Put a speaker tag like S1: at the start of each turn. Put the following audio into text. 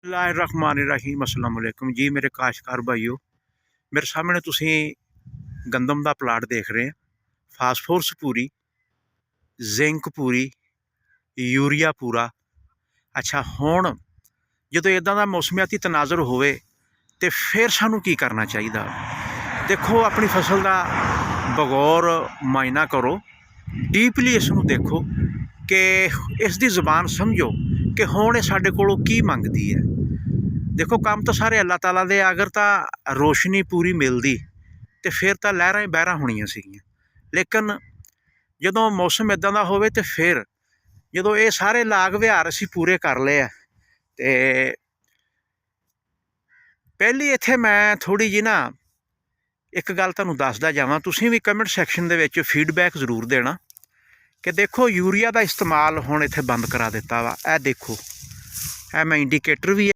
S1: बिस्मिल्लाहिर्रहमानिर्रहीम अस्सलाम वालेकुम जी मेरे काश्तकार भाईओ। मेरे सामने तुसी गंदम का प्लाट देख रहे हैं। फास्फोरस पूरी, जिंक पूरी, यूरिया पूरा। अच्छा हुण जो इदां दा मौसमियाती तनाज़र होवे तो फिर सानू की करना चाहिए। देखो अपनी फसल का बगौर मायना करो, डीपली इसनू देखो कि इसकी ज़बान समझो कि हुण साडे कोलों की मंगदी है। देखो काम तो सारे अल्लाह ताला दे, अगर तो रोशनी पूरी मिलती तो फिर तो लहरां ही बहरां होणियां सीगियां, लेकिन जदों मौसम इदां दा होवे तो फिर जदों ये सारे लाग विहार असीं पूरे कर लए आ ते पहली इत्थे मैं थोड़ी जी ना एक गल तुहानूं दसदा जावां, तुसीं भी कमेंट सैक्शन दे विच फीडबैक जरूर देना कि देखो यूरिया का इस्तेमाल हुण इत्थे बंद करा दित्ता वा। ए देखो, ए मैं इंडीकेटर भी